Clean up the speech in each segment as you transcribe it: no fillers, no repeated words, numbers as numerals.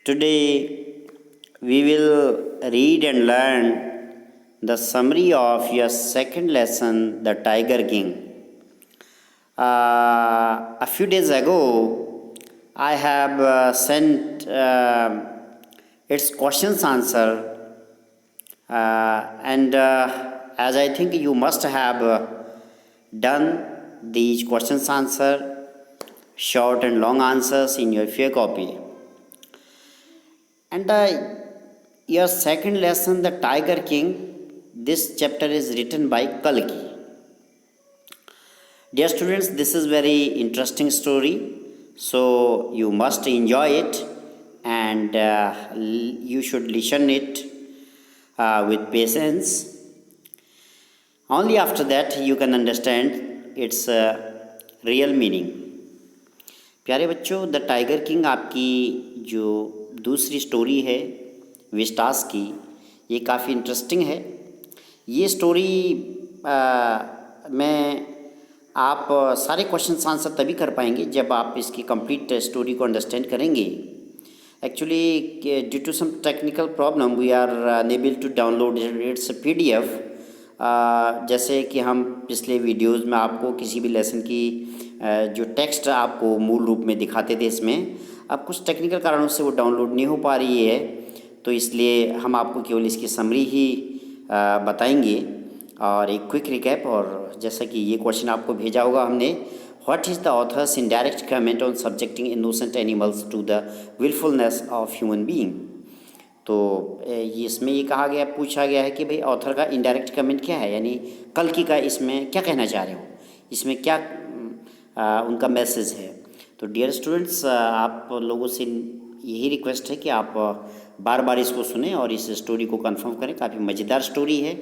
Today we will read and learn the summary of your second lesson, The Tiger King. A few days ago, I have sent its questions answer, and as I think you must have done these questions answer, short and long answers in your fear copy. And your second lesson, The Tiger King, this chapter is written by Kalki. Dear students, this is very interesting story, so you must enjoy it, and you should listen it with patience. Only after that you can understand its real meaning. प्यारे बच्चों, the tiger king आपकी जो दूसरी story है Vistas की, ये काफ़ी interesting है। ये स्टोरी में आप सारे क्वेश्चन आंसर तभी कर पाएंगे जब आप इसकी कंप्लीट स्टोरी को अंडरस्टैंड करेंगे। Actually due to some technical problem we are unable to download its PDF। जैसे कि हम पिछले वीडियोज़ में आपको किसी भी लेसन की जो टेक्स्ट आपको मूल रूप में दिखाते थे, इसमें अब कुछ टेक्निकल कारणों से वो डाउनलोड नहीं हो पा रही है, तो इसलिए हम आपको केवल इसकी समरी ही बताएंगे और एक क्विक रिकैप। और जैसा कि ये क्वेश्चन आपको भेजा होगा हमने, what is the author's indirect comment on subjecting innocent animals to the wilfulness of human being. तो इसमें ये कहा गया, पूछा गया है कि भाई ऑथर का इनडायरेक्ट कमेंट क्या है, यानी कल्कि का इसमें क्या कहना चाह रहे हो, इसमें क्या उनका मैसेज है। तो डियर स्टूडेंट्स, आप लोगों से यही रिक्वेस्ट है कि आप बार बार इसको सुने और इस स्टोरी को कंफर्म करें। काफ़ी मज़ेदार स्टोरी है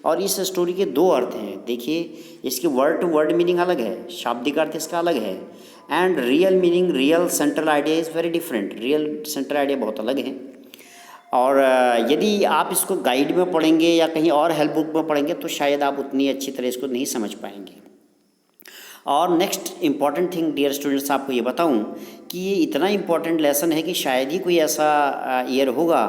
और इस स्टोरी के दो अर्थ हैं। देखिए, इसकी वर्ड टू वर्ड मीनिंग अलग है, शाब्दिक अर्थ इसका अलग है, and real meaning, real central idea is very different. Real central idea बहुत अलग है। और यदि आप इसको गाइड में पढ़ेंगे या कहीं और हेल्प बुक में पढ़ेंगे तो शायद आप उतनी अच्छी तरह इसको नहीं समझ पाएंगे। और next important thing dear students, आपको ये बताऊं कि ये इतना इम्पॉर्टेंट लेसन है कि शायद ही कोई ऐसा ईयर होगा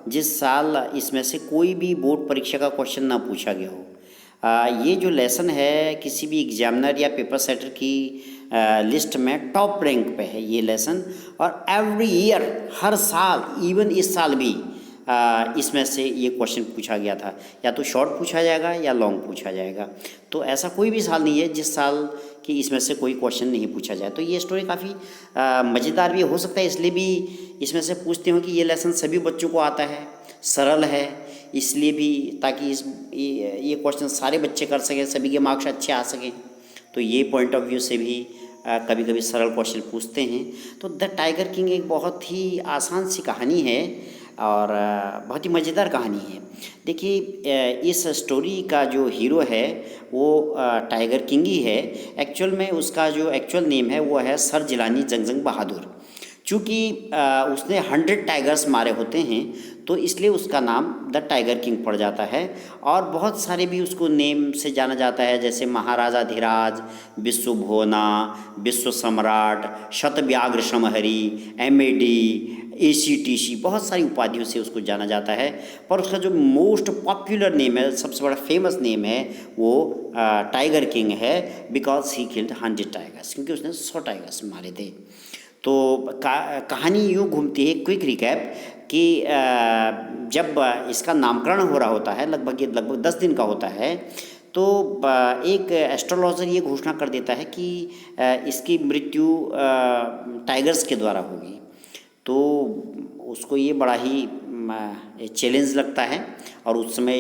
जिस साल इसमें से कोई भी बोर्ड परीक्षा का क्वेश्चन ना पूछा गया हो। ये जो लेसन है किसी भी एग्जामिनर या पेपर सेटर की लिस्ट में टॉप रैंक पे है ये लेसन, और एवरी ईयर, हर साल, इवन इस साल भी इसमें से ये क्वेश्चन पूछा गया था। या तो शॉर्ट पूछा जाएगा या लॉन्ग पूछा जाएगा, तो ऐसा कोई भी साल नहीं है जिस साल कि इसमें से कोई क्वेश्चन नहीं पूछा जाए। तो ये स्टोरी काफ़ी मज़ेदार भी हो सकता है, इसलिए भी इसमें से पूछते हो कि ये लेसन सभी बच्चों को आता है, सरल है, इसलिए भी ताकि ये क्वेश्चन सारे बच्चे कर सकें, सभी के मार्क्स अच्छे आ सकें। तो ये पॉइंट ऑफ व्यू से भी कभी कभी सरल क्वेश्चन पूछते हैं। तो द टाइगर किंग एक बहुत ही आसान सी कहानी है और बहुत ही मज़ेदार कहानी है। देखिए, इस स्टोरी का जो हीरो है वो टाइगर किंग ही है। एक्चुअल में उसका जो एक्चुअल नेम है वो है सर जिलानी जंगजंग बहादुर। चूँकि उसने 100 टाइगर्स मारे होते हैं तो इसलिए उसका नाम द टाइगर किंग पड़ जाता है। और बहुत सारे भी उसको नेम से जाना जाता है, जैसे महाराजा धीराज, विश्व भुवना, विश्व सम्राट, शतव्याघ्र समहरी, MAD, ACTC, बहुत सारी उपाधियों से उसको जाना जाता है। पर उसका जो मोस्ट पॉपुलर नेम है, सबसे बड़ा फेमस नेम है, वो टाइगर किंग है, बिकॉज ही किल्ड 100 टाइगर्स, क्योंकि उसने 100 टाइगर्स मारे थे। तो कहानी यूँ घूमती है, क्विक रिकैप, कि जब इसका नामकरण हो रहा होता है, लगभग 10 दिन का होता है, तो एक एस्ट्रोलॉजर ये घोषणा कर देता है कि इसकी मृत्यु टाइगर्स के द्वारा होगी। तो उसको ये बड़ा ही चैलेंज लगता है और उस समय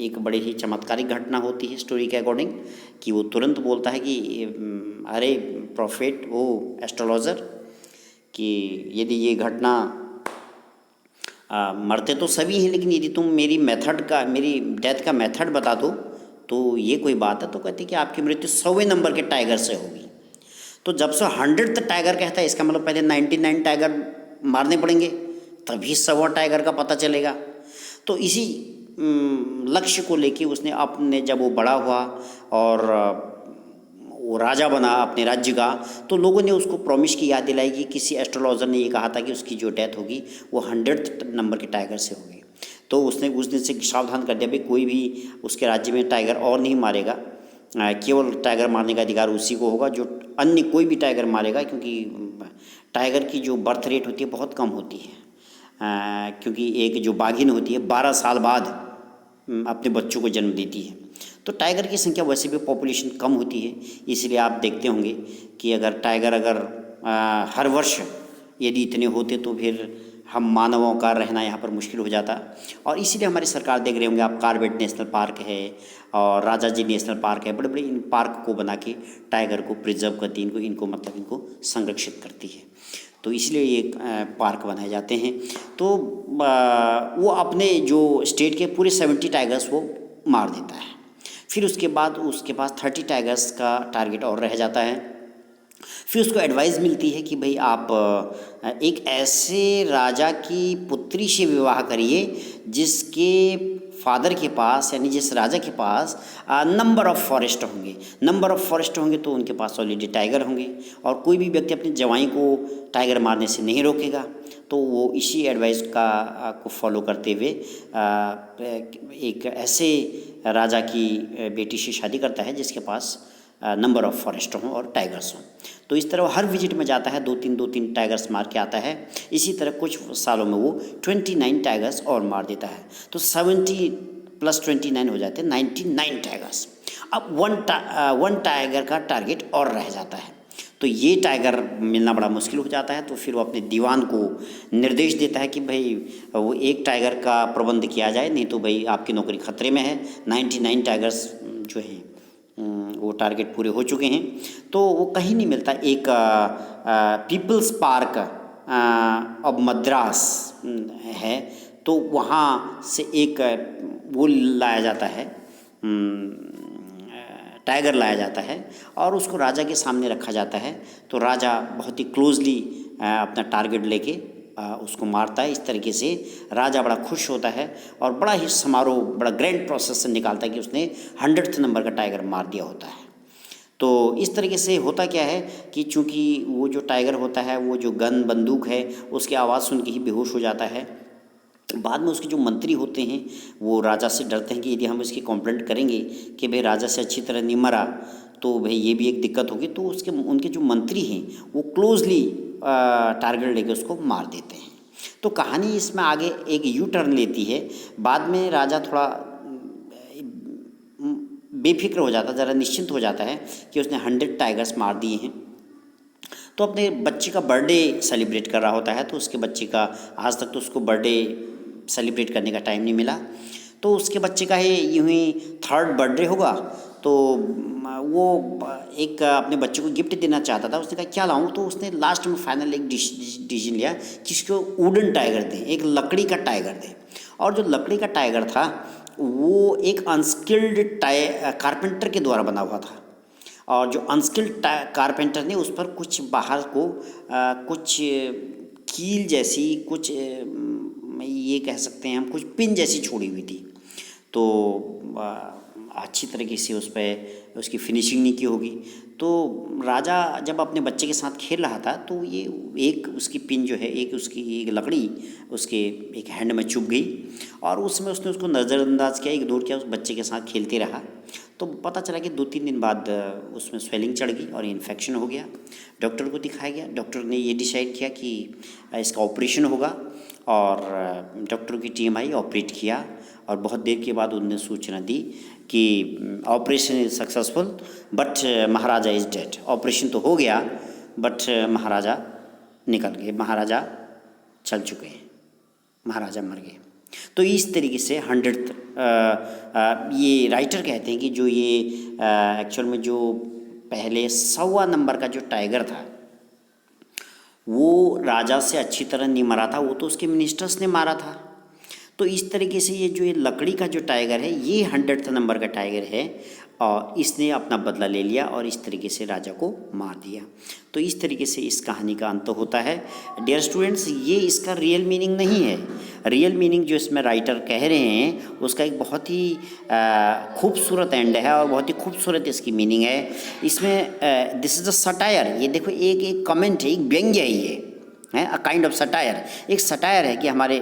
एक बड़े ही चमत्कारिक घटना होती है स्टोरी के अकॉर्डिंग, कि वो तुरंत बोलता है कि अरे प्रॉफिट, वो एस्ट्रोलॉजर, कि यदि ये घटना मरते तो सभी हैं, लेकिन यदि तुम मेरी डेथ का मेथड बता दो तो ये कोई बात है। तो कहते कि आपकी मृत्यु 100वें नंबर के टाइगर से होगी। तो जब से 100th टाइगर कहता है, इसका मतलब पहले 99 टाइगर मारने पड़ेंगे, तभी 100वां टाइगर का पता चलेगा। तो इसी लक्ष्य को लेके उसने अपने, जब वो बड़ा हुआ और वो राजा बना अपने राज्य का, तो लोगों ने उसको प्रॉमिस की याद दिलाई कि किसी एस्ट्रोलॉजर ने ये कहा था कि उसकी जो डेथ होगी वो 100th नंबर के टाइगर से होगी। तो उसने उस दिन से सावधान कर दिया भाई कोई भी उसके राज्य में टाइगर और नहीं मारेगा, केवल टाइगर मारने का अधिकार उसी को होगा, जो अन्य कोई भी टाइगर मारेगा, क्योंकि टाइगर की जो बर्थ रेट होती है बहुत कम होती है, क्योंकि एक जो बाघिन होती है 12 साल बाद अपने बच्चों को जन्म देती है। तो टाइगर की संख्या वैसे भी पॉपुलेशन कम होती है, इसलिए आप देखते होंगे कि अगर टाइगर हर वर्ष यदि इतने होते तो फिर हम मानवों का रहना यहाँ पर मुश्किल हो जाता। और इसीलिए हमारी सरकार देख रहे होंगे आप, कार्बेट नेशनल पार्क है और राजा जी नेशनल पार्क है, बड़े बड़े इन पार्क को बना के टाइगर को प्रिजर्व करती है, इनको संरक्षित करती है। तो इसलिए ये पार्क बनाए जाते हैं। तो वो अपने जो स्टेट के पूरे 70 टाइगर्स वो मार देता है। फिर उसके बाद उसके पास 30 टाइगर्स का टारगेट और रह जाता है। फिर उसको एडवाइस मिलती है कि भाई आप एक ऐसे राजा की पुत्री से विवाह करिए जिसके फादर के पास, यानी जिस राजा के पास नंबर ऑफ़ फॉरेस्ट होंगे तो उनके पास ऑलरेडी टाइगर होंगे, और कोई भी व्यक्ति अपने जवाई को टाइगर मारने से नहीं रोकेगा। तो वो इसी एडवाइस को फॉलो करते हुए एक ऐसे राजा की बेटी से शादी करता है जिसके पास नंबर ऑफ़ फॉरेस्ट हों और टाइगर्स हों। तो इस तरह वो हर विजिट में जाता है, दो तीन टाइगर्स मार के आता है। इसी तरह कुछ सालों में वो 29 टाइगर्स और मार देता है। तो 70 + 29 हो जाते हैं 99 टाइगर्स। अब वन टाइगर का टारगेट और रह जाता है। तो ये टाइगर मिलना बड़ा मुश्किल हो जाता है। तो फिर वो अपने दीवान को निर्देश देता है कि भाई वो एक टाइगर का प्रबंध किया जाए, नहीं तो भाई आपकी नौकरी खतरे में है। 99 टाइगर्स जो हैं वो टारगेट पूरे हो चुके हैं, तो वो कहीं नहीं मिलता। एक पीपल्स पार्क अब मद्रास है, तो वहाँ से एक वो लाया जाता है, टाइगर लाया जाता है और उसको राजा के सामने रखा जाता है। तो राजा बहुत ही क्लोजली अपना टारगेट लेके उसको मारता है। इस तरीके से राजा बड़ा खुश होता है और बड़ा ही समारोह, बड़ा ग्रैंड प्रोसेस से निकालता है कि उसने 100th नंबर का टाइगर मार दिया होता है। तो इस तरीके से होता क्या है कि चूँकि वो जो टाइगर होता है, वो जो गन बंदूक है, उसकी आवाज़ सुन के ही बेहोश हो जाता है। बाद में उसके जो मंत्री होते हैं वो राजा से डरते हैं कि यदि हम इसकी कंप्लेंट करेंगे कि भाई राजा से अच्छी तरह नहीं मरा तो भाई ये भी एक दिक्कत होगी। तो उनके जो मंत्री हैं वो क्लोजली टारगेट लेके उसको मार देते हैं। तो कहानी इसमें आगे एक यू टर्न लेती है। बाद में राजा थोड़ा बेफिक्र हो जाता है, ज़रा निश्चिंत हो जाता है कि उसने 100 टाइगर्स मार दिए हैं। तो अपने बच्चे का बर्थडे सेलिब्रेट कर रहा होता है। तो उसके बच्चे का आज तक तो उसको बर्थडे सेलिब्रेट करने का टाइम नहीं मिला। तो उसके बच्चे का ही यूँ ही 3rd बर्थडे होगा। तो वो एक अपने बच्चे को गिफ्ट देना चाहता था। उसने कहा क्या लाऊं? तो उसने लास्ट में फाइनल एक डिसीजन लिया कि इसको वुडन टाइगर दें, एक लकड़ी का टाइगर दें। और जो लकड़ी का टाइगर था वो एक अनस्किल्ड कारपेंटर के द्वारा बना हुआ था, और जो अनस्किल्ड कारपेंटर ने उस पर कुछ बाहर को कुछ कील जैसी, कुछ ये कह सकते हैं हम, कुछ पिन जैसी छोड़ी हुई थी। तो अच्छी तरीके से उस पर उसकी फिनिशिंग नहीं की होगी। तो राजा जब अपने बच्चे के साथ खेल रहा था तो ये एक उसकी पिन जो है, एक उसकी एक लकड़ी उसके एक हैंड में चुभ गई, और उसमें उसने उसको नज़रअंदाज किया, इग्नोर किया, उस बच्चे के साथ खेलते रहा। तो पता चला कि 2-3 दिन बाद उसमें स्वेलिंग चढ़ गई और इन्फेक्शन हो गया। डॉक्टर को दिखाया गया। डॉक्टर ने ये डिसाइड किया कि इसका ऑपरेशन होगा, और डॉक्टरों की टीम आई, ऑपरेट किया, और बहुत देर के बाद उन्होंने सूचना दी कि operation is successful but Maharaja is dead. Operation तो हो गया बट महाराजा निकल गए, महाराजा चल चुके हैं, महाराजा मर गए। तो इस तरीके से 100th ये राइटर कहते हैं कि जो ये एक्चुअल में जो पहले 125 नंबर का जो टाइगर था वो राजा से अच्छी तरह नहीं मरा था, वो तो उसके मिनिस्टर्स ने मारा था। तो इस तरीके से ये जो ये लकड़ी का जो टाइगर है ये 100th नंबर का टाइगर है। और इसने अपना बदला ले लिया और इस तरीके से राजा को मार दिया। तो इस तरीके से इस कहानी का अंत होता है। डियर स्टूडेंट्स, ये इसका रियल मीनिंग नहीं है। रियल मीनिंग जो इसमें राइटर कह रहे हैं उसका एक बहुत ही खूबसूरत एंड है और बहुत ही खूबसूरत इसकी मीनिंग है। इसमें दिस इज़ अ सटायर, ये देखो एक कमेंट है, एक व्यंग्य है, ये है अ काइंड ऑफ सटायर। एक सटायर है कि हमारे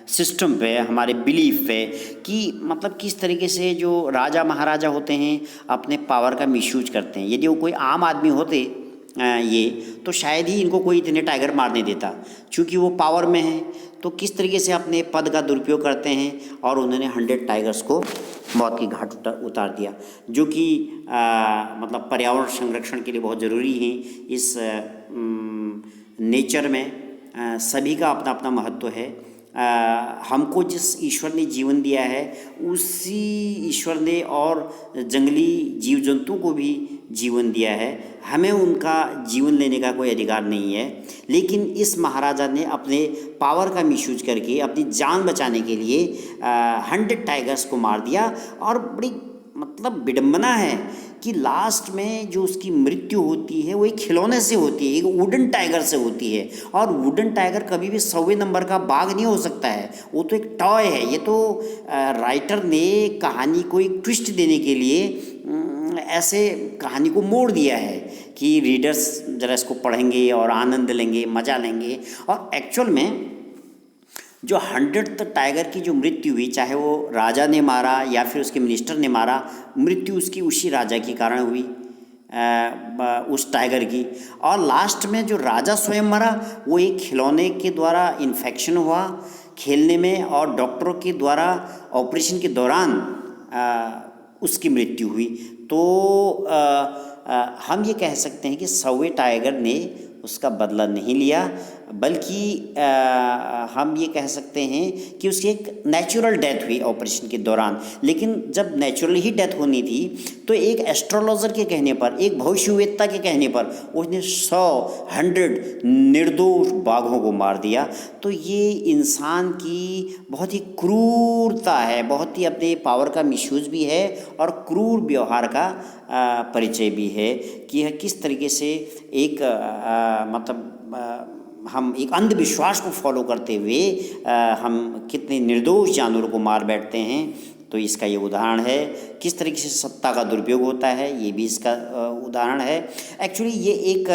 सिस्टम पे, हमारे बिलीफ पे, कि मतलब किस तरीके से जो राजा महाराजा होते हैं अपने पावर का मिसयूज करते हैं। यदि वो कोई आम आदमी होते ये, तो शायद ही इनको कोई इतने टाइगर मारने देता, क्योंकि वो पावर में है। तो किस तरीके से अपने पद का दुरुपयोग करते हैं और उन्होंने 100 टाइगर्स को मौत की घाट उतार दिया, जो कि मतलब पर्यावरण संरक्षण के लिए बहुत ज़रूरी है। इस नेचर में सभी का अपना अपना महत्व है। हमको जिस ईश्वर ने जीवन दिया है उसी ईश्वर ने और जंगली जीव जंतु को भी जीवन दिया है। हमें उनका जीवन लेने का कोई अधिकार नहीं है। लेकिन इस महाराजा ने अपने पावर का मिसयूज करके अपनी जान बचाने के लिए 100 टाइगर्स को मार दिया। और बड़ी मतलब विडंबना है कि लास्ट में जो उसकी मृत्यु होती है वो एक खिलौने से होती है, एक वुडन टाइगर से होती है। और वुडन टाइगर कभी भी 100वें नंबर का बाघ नहीं हो सकता है, वो तो एक टॉय है। ये तो राइटर ने कहानी को एक ट्विस्ट देने के लिए ऐसे कहानी को मोड़ दिया है कि रीडर्स ज़रा इसको पढ़ेंगे और आनंद लेंगे, मज़ा लेंगे। और एक्चुअल में जो 100th टाइगर की जो मृत्यु हुई, चाहे वो राजा ने मारा या फिर उसके मिनिस्टर ने मारा, मृत्यु उसकी उसी राजा के कारण हुई, उस टाइगर की। और लास्ट में जो राजा स्वयं मरा वो एक खिलौने के द्वारा इन्फेक्शन हुआ खेलने में, और डॉक्टरों के द्वारा ऑपरेशन के दौरान उसकी मृत्यु हुई। तो हम ये कह सकते हैं कि 100वें टाइगर ने उसका बदला नहीं लिया, बल्कि हम ये कह सकते हैं कि उसकी एक नेचुरल डेथ हुई ऑपरेशन के दौरान। लेकिन जब नेचुरल ही डेथ होनी थी तो एक एस्ट्रोलॉजर के कहने पर, एक भविष्यवेत्ता के कहने पर उसने 100 निर्दोष बाघों को मार दिया। तो ये इंसान की बहुत ही क्रूरता है, बहुत ही अपने पावर का मिसयूज भी है और क्रूर व्यवहार का परिचय भी है कि यह किस तरीके से एक मतलब हम एक अंधविश्वास को फॉलो करते हुए हम कितने निर्दोष जानवरों को मार बैठते हैं। तो इसका ये उदाहरण है। किस तरीके से सत्ता का दुरुपयोग होता है, ये भी इसका उदाहरण है। एक्चुअली ये एक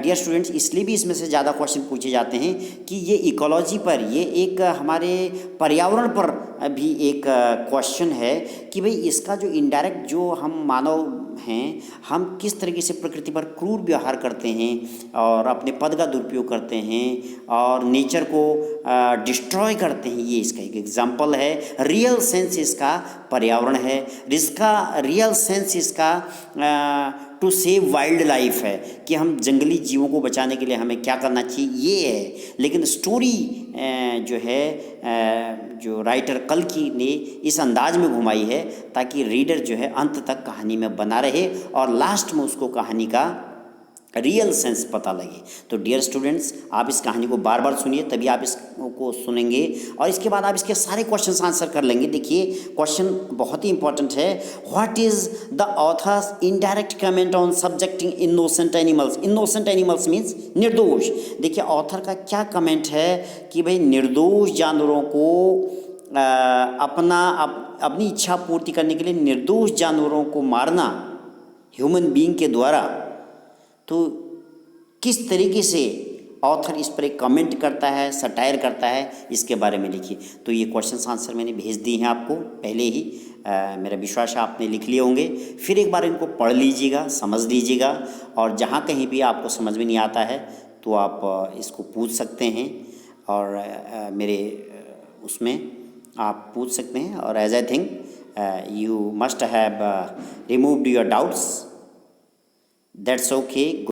डियर स्टूडेंट्स, इसलिए भी इसमें से ज़्यादा क्वेश्चन पूछे जाते हैं कि ये इकोलॉजी पर, ये एक हमारे पर्यावरण पर भी एक क्वेश्चन है कि भाई इसका जो इनडायरेक्ट जो हम मानव हैं, हम किस तरीके से प्रकृति पर क्रूर व्यवहार करते हैं और अपने पद का दुरुपयोग करते हैं और नेचर को डिस्ट्रॉय करते हैं। ये इसका एक एग्जाम्पल है। रियल सेंस इसका पर्यावरण है, इसका रियल सेंस इसका टू सेव वाइल्ड लाइफ है कि हम जंगली जीवों को बचाने के लिए हमें क्या करना चाहिए, ये है। लेकिन स्टोरी जो है जो राइटर कल्कि ने इस अंदाज में घुमाई है ताकि रीडर जो है अंत तक कहानी में बना रहे और लास्ट में उसको कहानी का रियल सेंस पता लगे। तो डियर स्टूडेंट्स, आप इस कहानी को बार बार सुनिए, तभी आप इसको सुनेंगे और इसके बाद आप इसके सारे क्वेश्चंस आंसर कर लेंगे। देखिए क्वेश्चन बहुत ही इंपॉर्टेंट है। What is the author's indirect comment on subjecting innocent animals? Innocent animals means निर्दोष। देखिए ऑथर का क्या कमेंट है कि भाई निर्दोष जानवरों को अपनी इच्छा पूर्ति करने के लिए निर्दोष जानवरों को मारना ह्यूमन बीइंग के द्वारा, तो किस तरीके से ऑथर इस पर एक कमेंट करता है, सटायर करता है, इसके बारे में लिखिए। तो ये क्वेश्चंस आंसर मैंने भेज दिए हैं आपको पहले ही। मेरा विश्वास है आपने लिख लिए होंगे। फिर एक बार इनको पढ़ लीजिएगा, समझ लीजिएगा और जहाँ कहीं भी आपको समझ में नहीं आता है तो आप इसको पूछ सकते हैं और मेरे उसमें आप पूछ सकते हैं। और as I think you must have removed your doubts. That's okay.